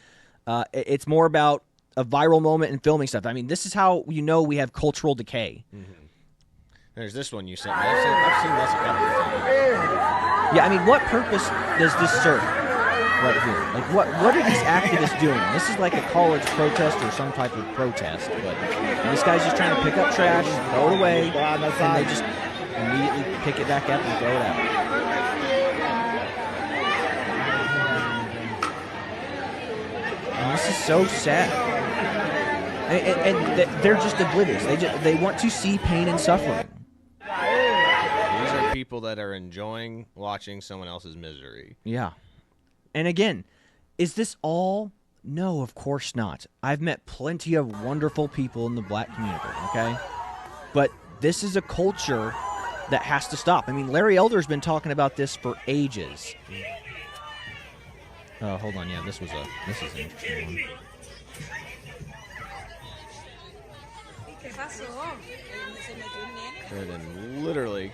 It's more about a viral moment and filming stuff. I mean, this is how we have cultural decay. There's this one you sent me. I've seen this a couple of times. Yeah, I mean, what purpose does this serve right here? Like, what are these activists doing? This is like a college protest or some type of protest, but this guy's just trying to pick up trash, throw it away, and they just immediately pick it back up and throw it out. And this is so sad. And they're just oblivious. They want to see pain and suffering. These are people that are enjoying watching someone else's misery. Yeah. And again, is this all? No, of course not. I've met plenty of wonderful people in the black community, okay? But this is a culture that has to stop. I mean, Larry Elder's been talking about this for ages. Oh, hold on. Yeah, this is an interesting one. And then literally,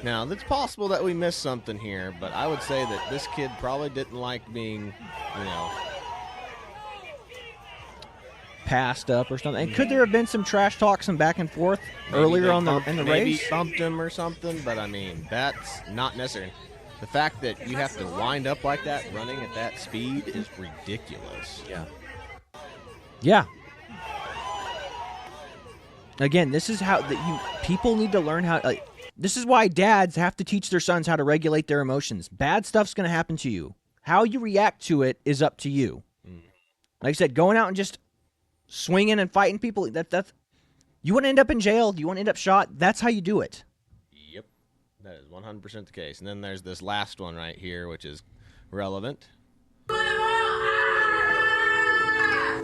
now it's possible that we missed something here, but I would say that this kid probably didn't like being, passed up or something. And could there have been some trash talk, some back and forth earlier in the race? Maybe bumped him or something, but I mean, that's not necessary. The fact that you have to wind up like that, running at that speed, is ridiculous. Yeah. Again, this is how people need to learn how. This is why dads have to teach their sons how to regulate their emotions. Bad stuff's going to happen to you. How you react to it is up to you. Like I said, going out and just swinging and fighting people, that's you want to end up in jail. You want to end up shot. That's how you do it. Yep, that is 100% the case. And then there's this last one right here, which is relevant.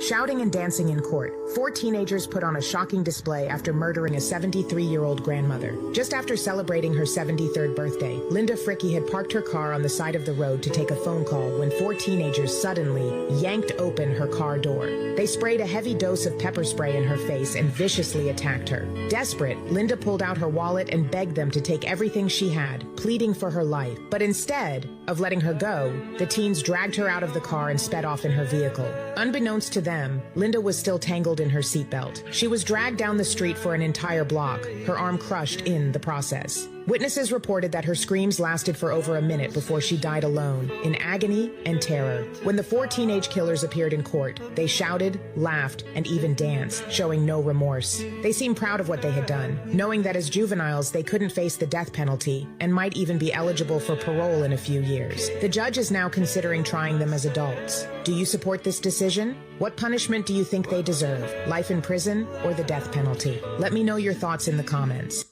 Shouting and dancing in court. 4 teenagers put on a shocking display after murdering a 73-year-old grandmother. Just after celebrating her 73rd birthday, Linda Fricky had parked her car on the side of the road to take a phone call when 4 teenagers suddenly yanked open her car door. They sprayed a heavy dose of pepper spray in her face and viciously attacked her. Desperate, Linda pulled out her wallet and begged them to take everything she had, pleading for her life. But instead of letting her go, the teens dragged her out of the car and sped off in her vehicle. Unbeknownst to them, Linda was still tangled in her seatbelt. She was dragged down the street for an entire block, her arm crushed in the process. Witnesses reported that her screams lasted for over a minute before she died alone, in agony and terror. When the 4 teenage killers appeared in court, they shouted, laughed, and even danced, showing no remorse. They seemed proud of what they had done, knowing that as juveniles they couldn't face the death penalty and might even be eligible for parole in a few years. The judge is now considering trying them as adults. Do you support this decision? What punishment do you think they deserve? Life in prison or the death penalty? Let me know your thoughts in the comments.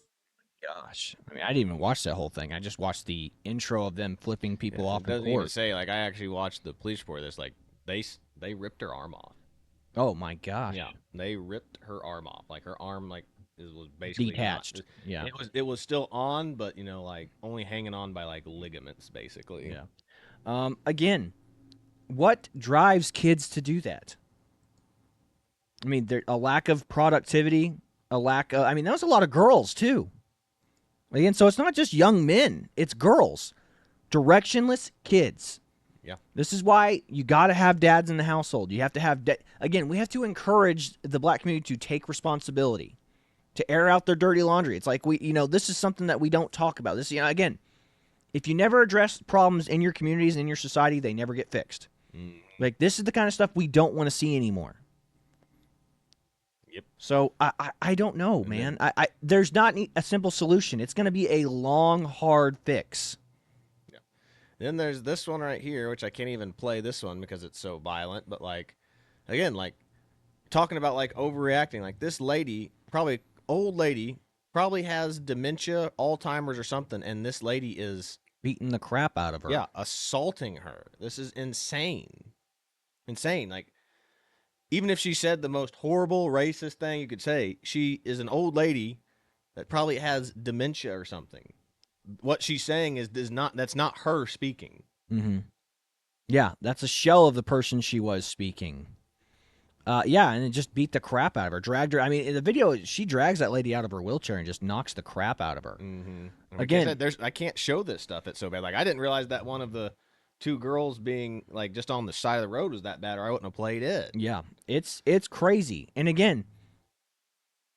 Gosh, I mean, I didn't even watch that whole thing. I just watched the intro of them flipping people off in Doesn't even court. say, like, I actually watched the police report of this. Like, they ripped her arm off. Oh my gosh! Yeah, they ripped her arm off. Like, her arm, like, was basically detached. Yeah, it was still on, but you know, like only hanging on by like ligaments, basically. Yeah. Again, what drives kids to do that? I mean, a lack of productivity, a lack of. I mean, that was a lot of girls too. Again, so it's not just young men; it's girls, directionless kids. Yeah. This is why you got to have dads in the household. You have to have again, we have to encourage the black community to take responsibility, to air out their dirty laundry. It's like this is something that we don't talk about. This, again, if you never address problems in your communities, in your society, they never get fixed. Like, this is the kind of stuff we don't want to see anymore. Yep. So I don't know, man. There's not a simple solution. It's going to be a long, hard fix. Then there's this one right here, which I can't even play this one because it's so violent. But like, again, like talking about like overreacting, like this lady, probably old lady, probably has dementia, Alzheimer's or something. And this lady is beating the crap out of her. Yeah. Assaulting her. This is insane. Insane. Like, even if she said the most horrible racist thing you could say, she is an old lady that probably has dementia or something. What she's saying that's not her speaking. Mm-hmm. Yeah, that's a shell of the person she was speaking. Yeah, and it just beat the crap out of her, dragged her. I mean, in the video, she drags that lady out of her wheelchair and just knocks the crap out of her. Mm-hmm. Again, I can't show this stuff. It's so bad. Like, I didn't realize that one of the two girls being like just on the side of the road was that bad, or I wouldn't have played it. Yeah, it's crazy. And again,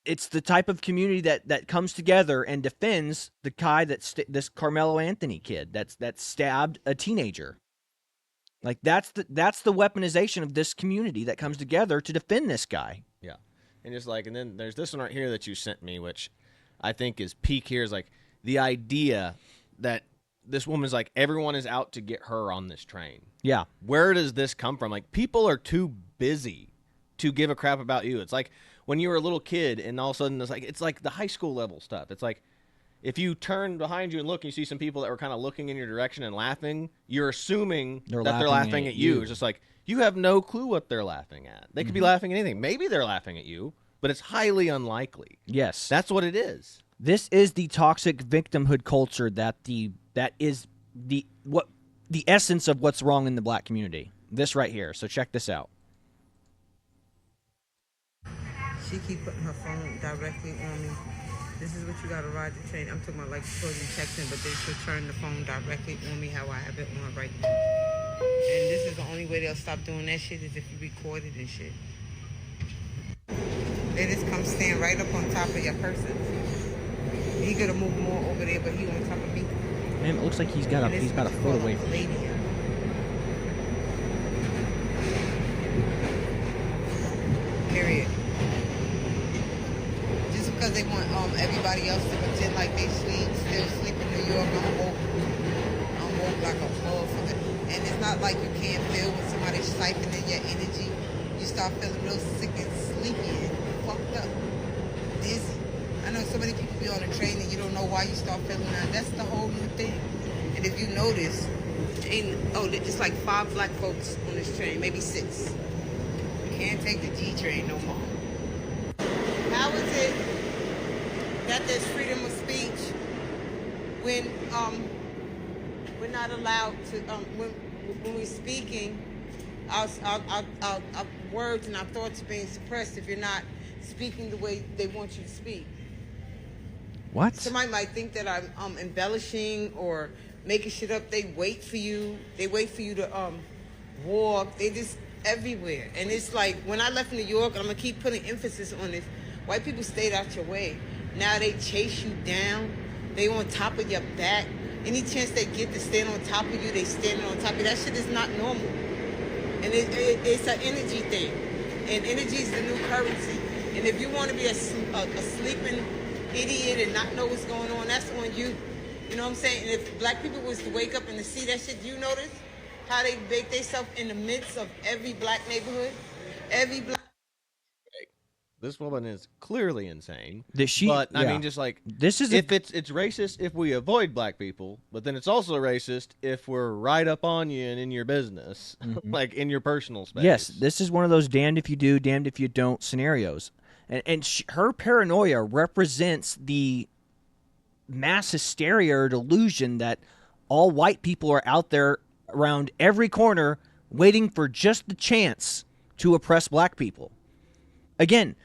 it's the type of community that comes together and defends the guy this Karmelo Anthony kid that stabbed a teenager. Like, that's the weaponization of this community that comes together to defend this guy. Yeah. And just like, and then there's this one right here that you sent me, which I think is peak here, is like the idea that this woman's like, everyone is out to get her on this train. Yeah. Where does this come from? Like, people are too busy to give a crap about you. It's like when you were a little kid and all of a sudden it's like the high school level stuff. It's like, if you turn behind you and look and you see some people that were kind of looking in your direction and laughing, you're assuming they're laughing at you. It's just like, you have no clue what they're laughing at. They could be laughing at anything. Maybe they're laughing at you, but it's highly unlikely. Yes. That's what it is. This is the toxic victimhood culture that is the essence of what's wrong in the black community. This right here. So check this out. She keep putting her phone directly on me. This is what you gotta ride the train. I'm talking about like supposed to be texting, but then she'll turn the phone directly on me how I have it on right now. And this is the only way they'll stop doing that shit is if you record it and shit. They just come stand right up on top of your person. He could have moved more over there, but he on top of me. Man, it looks like he's got a foot away from me. Period. Just because they want everybody else to pretend like they still sleep in New York, I'm woke like a motherfucker. And it's not like you can't feel when somebody's siphoning your energy. You start feeling real sick and sleepy and fucked up, dizzy. I know so many people be on a train and you don't know why you start feeling that. That's the whole new thing. And if you notice, it's like 5 black folks on this train, maybe 6. You can't take the G train no more. How is it that there's freedom of speech when we're not allowed to when we're speaking, our words and our thoughts are being suppressed if you're not speaking the way they want you to speak? What? Somebody might think that I'm embellishing or making shit up. They wait for you. They wait for you to walk. They just everywhere. And it's like, when I left New York, and I'm going to keep putting emphasis on this, white people stayed out your way. Now they chase you down. They on top of your back. Any chance they get to stand on top of you, they standing on top of you. That shit is not normal. And it's an energy thing. And energy is the new currency. And if you want to be a sleeping idiot and not know what's going on, that's on you. You know what I'm saying? And if black people was to wake up and to see that shit, do you notice how they bake themselves in the midst of every black neighborhood? Every black... This woman is clearly insane. I mean, just like, this is if it's racist if we avoid black people, but then it's also racist if we're right up on you and in your business, like in your personal space. Yes, this is one of those damned if you do, damned if you don't scenarios. And her paranoia represents the mass hysteria or delusion that all white people are out there around every corner waiting for just the chance to oppress black people. Again,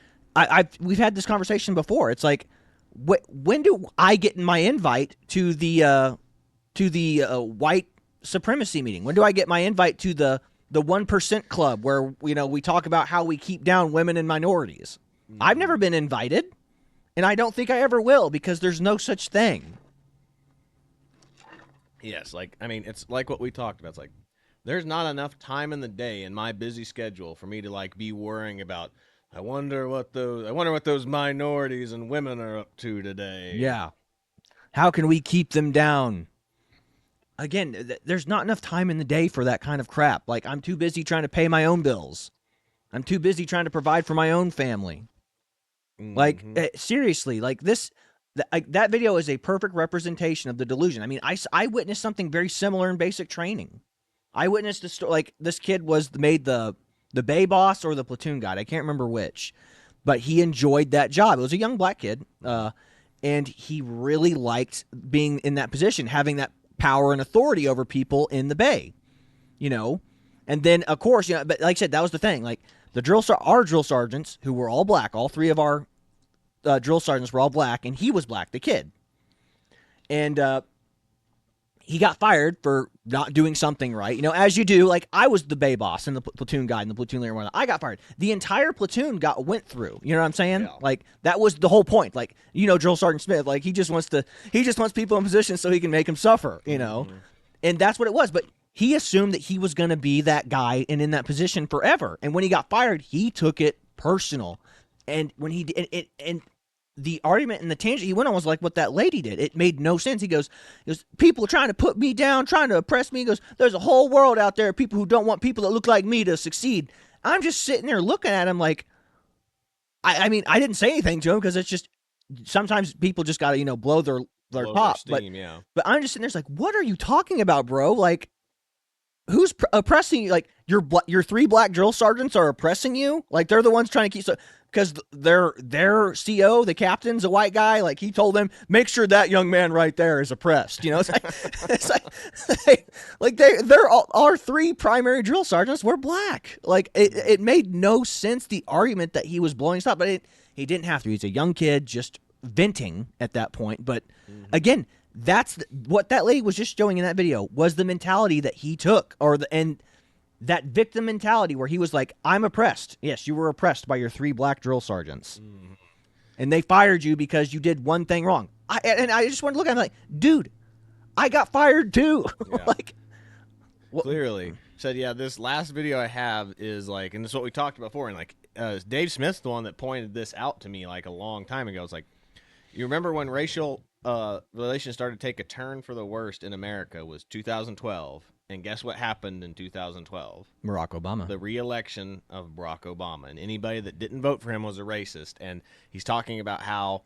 we've had this conversation before. It's like, when do I get my invite to the white supremacy meeting? When do I get my invite to the 1% club where we talk about how we keep down women and minorities? I've never been invited, and I don't think I ever will, because there's no such thing. Yes, it's like what we talked about. It's like, there's not enough time in the day in my busy schedule for me to be worrying about, I wonder what those minorities and women are up to today. Yeah. How can we keep them down? Again, there's not enough time in the day for that kind of crap. Like, I'm too busy trying to pay my own bills. I'm too busy trying to provide for my own family. Like, seriously, like that video is a perfect representation of the delusion. I mean, I witnessed something very similar in basic training. I witnessed this kid was made the bay boss or the platoon guide. I can't remember which, but he enjoyed that job. It was a young black kid, and he really liked being in that position, having that power and authority over people in the bay, And then, of course, but like I said, that was the thing. Like, our drill sergeants, who were all black, all three of our drill sergeants were all black, and he was black, the kid. And he got fired for not doing something right. As you do. Like, I was the bay boss and the platoon guide and the platoon leader. I got fired. The entire platoon went through. You know what I'm saying? Yeah. Like, that was the whole point. Like, Drill Sergeant Smith, like, he just wants people in position so he can make them suffer, And that's what it was. But he assumed that he was going to be that guy and in that position forever. And when he got fired, he took it personal. And when he did, and the argument and the tangent he went on was like what that lady did. It made no sense. He goes, people are trying to put me down, trying to oppress me. He goes, there's a whole world out there of people who don't want people that look like me to succeed. I'm just sitting there looking at him like, I mean, I didn't say anything to him because it's just, sometimes people just got to, blow their top. Steam, but I'm just sitting there like, what are you talking about, bro? Like, who's oppressing you? Like, your three black drill sergeants are oppressing you? Like, they're the ones trying to keep... Because their CO, the captain's a white guy. Like, he told them, make sure that young man right there is oppressed. They're all, our three primary drill sergeants were black. Like, it made no sense, the argument that he was blowing stuff. But he didn't have to. He's a young kid just venting at that point. But again, that's what that lady was just showing in that video was the mentality that he took, and that victim mentality where he was like, I'm oppressed. Yes, you were oppressed by your three black drill sergeants. And they fired you because you did one thing wrong. I just wanted to look at him like, dude, I got fired too. Yeah. Clearly. Said, this last video I have is like, and this is what we talked about before, and like, Dave Smith's the one that pointed this out to me like a long time ago. It's like, you remember when racial relations started to take a turn for the worst in America was 2012. And guess what happened in 2012? Barack Obama. The re-election of Barack Obama. And anybody that didn't vote for him was a racist. And he's talking about how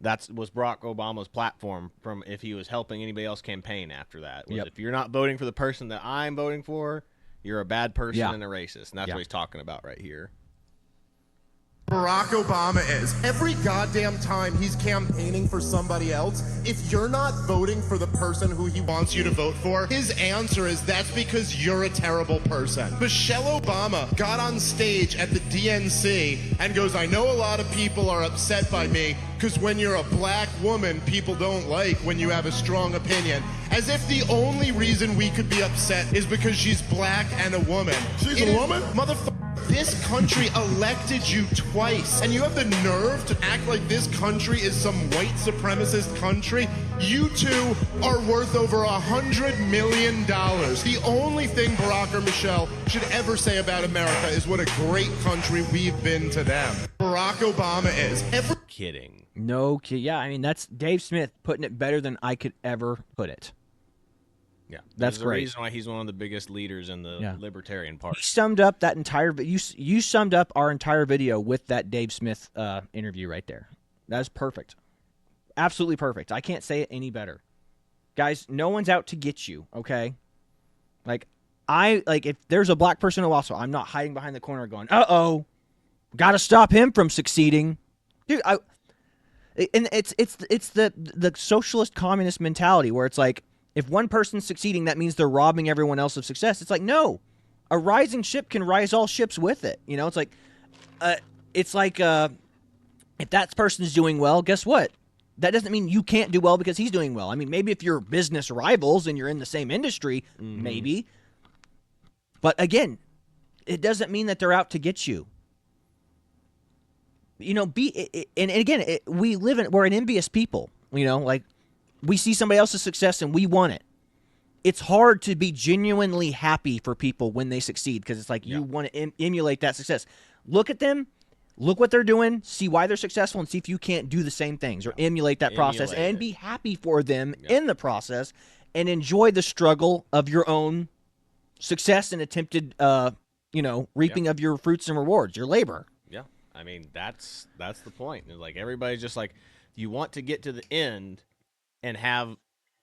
that was Barack Obama's platform from if he was helping anybody else campaign after that. Was if you're not voting for the person that I'm voting for, you're a bad person and a racist. And that's what he's talking about right here. Barack Obama is. Every goddamn time he's campaigning for somebody else, if you're not voting for the person who he wants you to vote for, his answer is, that's because you're a terrible person. Michelle Obama got on stage at the DNC and goes, I know a lot of people are upset by me because when you're a black woman, people don't like when you have a strong opinion. As if the only reason we could be upset is because she's black and a woman. She's a woman? Motherfucker. This country elected you twice, and you have the nerve to act like this country is some white supremacist country? You two are worth over $100 million. The only thing Barack or Michelle should ever say about America is what a great country we've been to them. Barack Obama is. Kidding. No kid. Yeah, I mean, that's Dave Smith putting it better than I could ever put it. Yeah, that's the great. reason why he's one of the biggest leaders in the Libertarian Party. You summed up that entire. You summed up our entire video with that Dave Smith interview right there. That's perfect, absolutely perfect. I can't say it any better, guys. No one's out to get you. Okay, if there's a black person in Owasso, I'm not hiding behind the corner going, "Uh-oh, got to stop him from succeeding," dude. And it's the socialist communist mentality where it's like, if one person's succeeding, that means they're robbing everyone else of success. It's like, no, a rising ship can rise all ships with it. You know, it's like, if that person's doing well, guess what? That doesn't mean you can't do well because he's doing well. I mean, maybe if you're business rivals and you're in the same industry, maybe. But again, it doesn't mean that they're out to get you. You know, we're an envious people. You know, like, we see somebody else's success and we want it. It's hard to be genuinely happy for people when they succeed because it's like you want to emulate that success. Look at them, look what they're doing, see why they're successful, and see if you can't do the same things or emulate that process and be happy for them in the process and enjoy the struggle of your own success and attempted, reaping of your fruits and rewards, your labor. Yeah, I mean, that's the point. It's like everybody's just like, you want to get to the end and have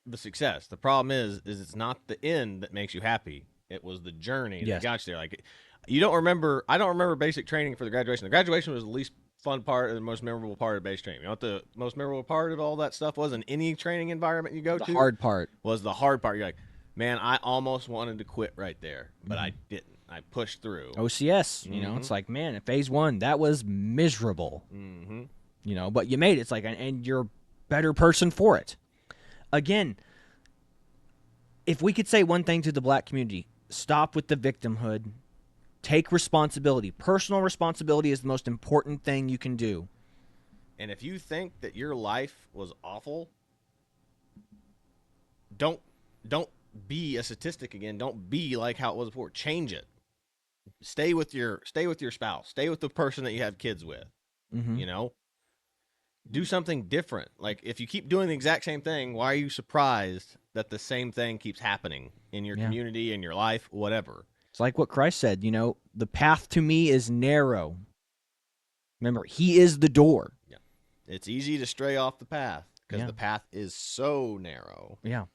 the success. The problem is it's not the end that makes you happy. It was the journey that got you there. Like, I don't remember basic training for the graduation. The graduation was the least fun part, or the most memorable part of basic training. You know what the most memorable part of all that stuff was in any training environment you go to? The hard part. Was the hard part. You're like, man, I almost wanted to quit right there, but I didn't. I pushed through. OCS, you know, it's like, man, in phase 1, that was miserable. You know, but you made it. It's like, and you're a better person for it. Again, if we could say one thing to the black community, stop with the victimhood. Take responsibility. Personal responsibility is the most important thing you can do. And if you think that your life was awful, don't be a statistic again. Don't be like how it was before. Change it. Stay with your spouse. Stay with the person that you have kids with. You know? Do something different. Like, if you keep doing the exact same thing, why are you surprised that the same thing keeps happening in your community, in your life, whatever? It's like what Christ said, you know, the path to me is narrow. Remember, he is the door. Yeah. It's easy to stray off the path because the path is so narrow. Yeah.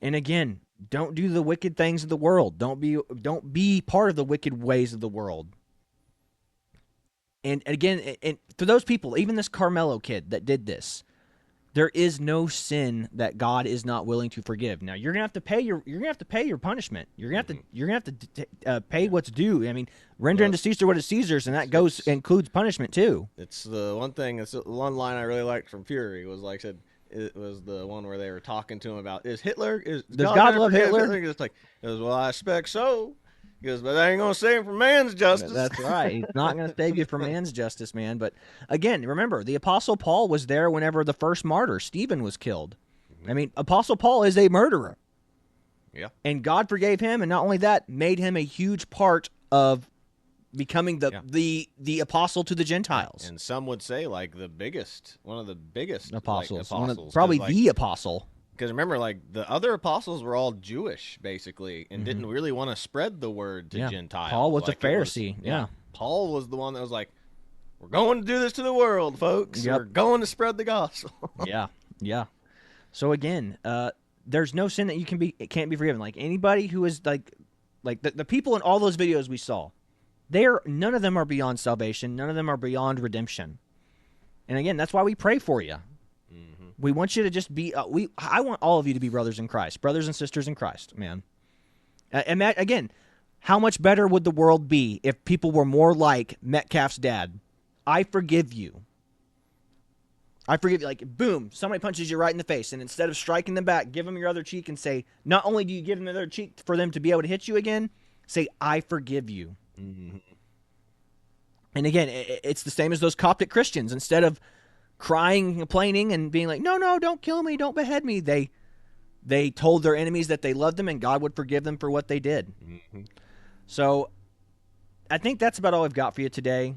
And again, don't do the wicked things of the world. Don't be part of the wicked ways of the world. And again, and for those people, even this Karmelo kid that did this, there is no sin that God is not willing to forgive. Now you're gonna have to pay your punishment. You're gonna have to pay what's due. I mean, render unto Caesar what is Caesar's, and that includes punishment too. It's the one thing. It's the one line I really liked from Fury was like said. It was the one where they were talking to him about does God love Hitler? He goes, well, I expect so. He goes, but I ain't gonna save him from man's justice. That's right. He's not gonna save you from man's justice, man. But again, remember, the Apostle Paul was there whenever the first martyr, Stephen, was killed. I mean, Apostle Paul is a murderer. Yeah. And God forgave him, and not only that, made him a huge part of becoming the apostle to the Gentiles. And some would say like one of the biggest apostles. Apostles probably the apostle. Because remember, like, the other apostles were all Jewish, basically, and didn't really want to spread the word to Gentiles. Paul was a Pharisee. Paul was the one that was like, we're going to do this to the world, folks. We're going to spread the gospel. Yeah. So again, there's no sin that it can't be forgiven. Like, anybody who is like the people in all those videos we saw, none of them are beyond salvation. None of them are beyond redemption. And again, that's why we pray for you. Mm-hmm. We want you to just be. I want all of you to be brothers in Christ, brothers and sisters in Christ, man. And that, again, how much better would the world be if people were more like Metcalf's dad? I forgive you. I forgive you. Like, boom, somebody punches you right in the face, and instead of striking them back, give them your other cheek and say, not only do you give them the other cheek for them to be able to hit you again, say, I forgive you. Mm-hmm. And again, it's the same as those Coptic Christians. Instead of crying, complaining, and being like, no, don't kill me, don't behead me, they told their enemies that they loved them and God would forgive them for what they did. Mm-hmm. So I think that's about all I've got for you today.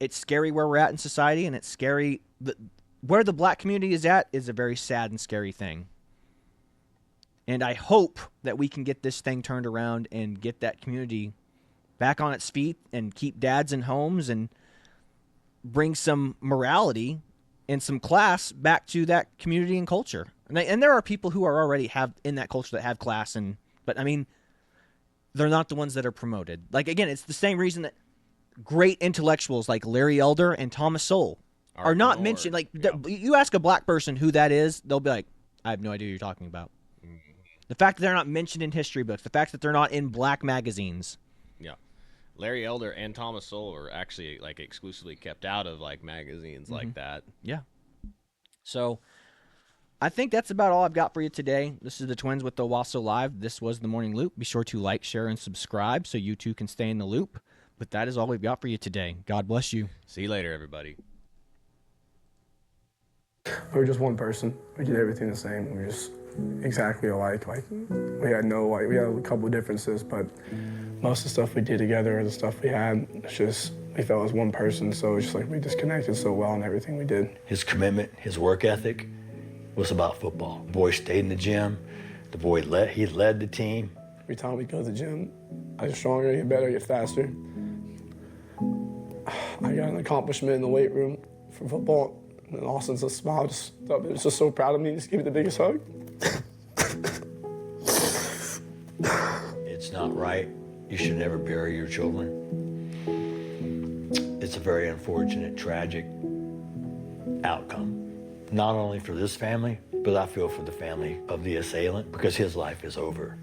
It's scary where we're at in society, and it's scary. Where the black community is at is a very sad and scary thing. And I hope that we can get this thing turned around and get that community back on its feet and keep dads in homes and bring some morality and some class back to that community and culture. And there are people who are already in that culture that have class, but I mean, they're not the ones that are promoted. Like, again, it's the same reason that great intellectuals like Larry Elder and Thomas Sowell are not mentioned. Like, you ask a black person who that is, they'll be like, I have no idea what you're talking about. Mm-hmm. The fact that they're not mentioned in history books, the fact that they're not in black magazines. Yeah. Larry Elder and Thomas Sowell are actually like exclusively kept out of like magazines mm-hmm. like that. Yeah. So I think that's about all I've got for you today. This is the Twins with the Owasso Live. This was the Morning Loop. Be sure to like, share, and subscribe so you too can stay in the loop. But that is all we've got for you today. God bless you. See you later, everybody. We were just one person. We did everything the same. We were just exactly alike. Like, we had a couple of differences, but most of the stuff we did together, the stuff we had, it's just, we felt as one person. So it's just like we just connected so well in everything we did. His commitment, his work ethic was about football. The boy stayed in the gym. The boy he led the team. Every time we go to the gym, I get stronger, I get better, I get faster. I got an accomplishment in the weight room for football, and Austin's a smile. He was just so proud of me. He just gave me the biggest hug. It's not right. You should never bury your children. It's a very unfortunate, tragic outcome. Not only for this family, but I feel for the family of the assailant, because his life is over.